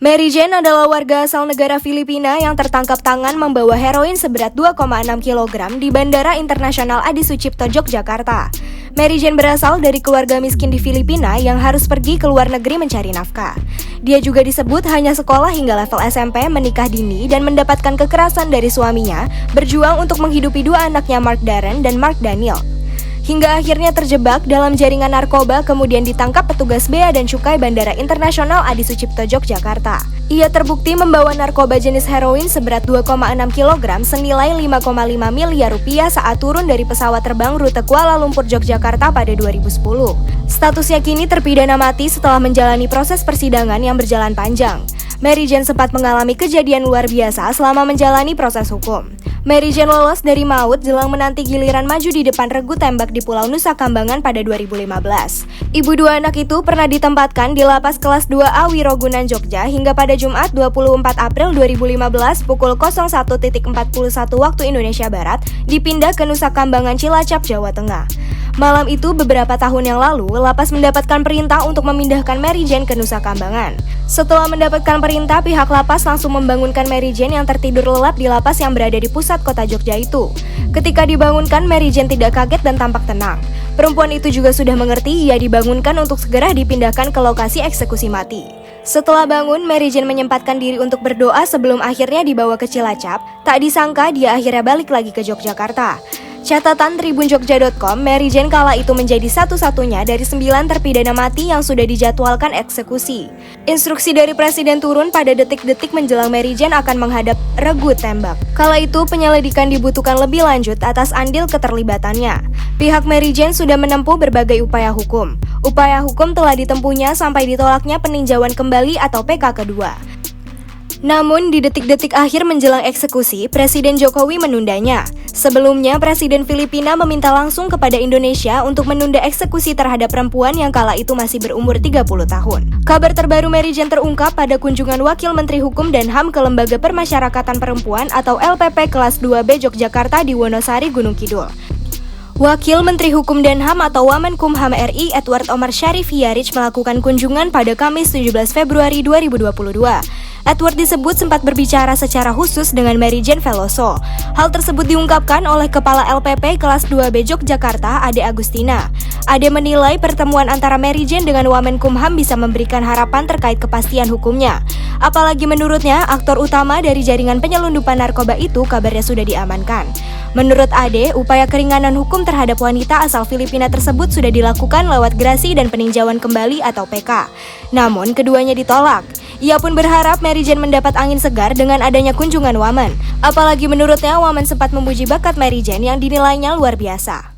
Mary Jane adalah warga asal negara Filipina yang tertangkap tangan membawa heroin seberat 2,6 kg di Bandara Internasional Adi Sucipto, Yogyakarta. Mary Jane berasal dari keluarga miskin di Filipina yang harus pergi ke luar negeri mencari nafkah. Dia juga disebut hanya sekolah hingga level SMP, menikah dini, dan mendapatkan kekerasan dari suaminya, berjuang untuk menghidupi dua anaknya Mark Darren dan Mark Daniel. Hingga akhirnya terjebak dalam jaringan narkoba, kemudian ditangkap petugas Bea dan Cukai Bandara Internasional Adi Sucipto, Yogyakarta. Ia terbukti membawa narkoba jenis heroin seberat 2,6 kg senilai 5,5 miliar rupiah saat turun dari pesawat terbang rute Kuala Lumpur, Yogyakarta pada 2010. Statusnya kini terpidana mati setelah menjalani proses persidangan yang berjalan panjang. Mary Jane sempat mengalami kejadian luar biasa selama menjalani proses hukum. Mary Jane lolos dari maut jelang menanti giliran maju di depan regu tembak di Pulau Nusa Kambangan pada 2015. Ibu dua anak itu pernah ditempatkan di lapas kelas 2A Wirogunan, Jogja hingga pada Jumat 24 April 2015 pukul 01.41 waktu Indonesia Barat dipindah ke Nusa Kambangan, Cilacap, Jawa Tengah. Malam itu beberapa tahun yang lalu, lapas mendapatkan perintah untuk memindahkan Mary Jane ke Nusa Kambangan. Setelah mendapatkan perintah, pihak lapas langsung membangunkan Mary Jane yang tertidur lelap di lapas yang berada di pusat kota Jogja itu. Ketika dibangunkan, Mary Jane tidak kaget dan tampak tenang. Perempuan itu juga sudah mengerti ia dibangunkan untuk segera dipindahkan ke lokasi eksekusi mati. Setelah bangun, Mary Jane menyempatkan diri untuk berdoa sebelum akhirnya dibawa ke Cilacap. Tak disangka dia akhirnya balik lagi ke Yogyakarta. Catatan tribunjogja.com, Mary Jane kala itu menjadi satu-satunya dari 9 terpidana mati yang sudah dijadwalkan eksekusi. Instruksi dari Presiden turun pada detik-detik menjelang Mary Jane akan menghadap regu tembak. Kala itu penyelidikan dibutuhkan lebih lanjut atas andil keterlibatannya. Pihak Mary Jane sudah menempuh berbagai upaya hukum. Upaya hukum telah ditempuhnya sampai ditolaknya peninjauan kembali atau PK kedua. Namun di detik-detik akhir menjelang eksekusi, Presiden Jokowi menundanya. Sebelumnya, Presiden Filipina meminta langsung kepada Indonesia untuk menunda eksekusi terhadap perempuan yang kala itu masih berumur 30 tahun. Kabar terbaru Mary Jane terungkap pada kunjungan Wakil Menteri Hukum dan HAM ke Lembaga Permasyarakatan Perempuan atau LPP kelas 2B Yogyakarta di Wonosari, Gunung Kidul. Wakil Menteri Hukum dan HAM atau Wamenkumham RI Edward Omar Syarif Hiyarich melakukan kunjungan pada Kamis 17 Februari 2022. Edward disebut sempat berbicara secara khusus dengan Mary Jane Veloso. Hal tersebut diungkapkan oleh Kepala LPP kelas 2B Yogyakarta, Ade Agustina. Ade menilai pertemuan antara Mary Jane dengan Wamenkumham bisa memberikan harapan terkait kepastian hukumnya. Apalagi menurutnya, aktor utama dari jaringan penyelundupan narkoba itu kabarnya sudah diamankan. Menurut Ade, upaya keringanan hukum terhadap wanita asal Filipina tersebut sudah dilakukan lewat grasi dan peninjauan kembali atau PK. Namun, keduanya ditolak. Ia pun berharap Mary Jane mendapat angin segar dengan adanya kunjungan Wamen. Apalagi menurutnya Wamen sempat memuji bakat Mary Jane yang dinilainya luar biasa.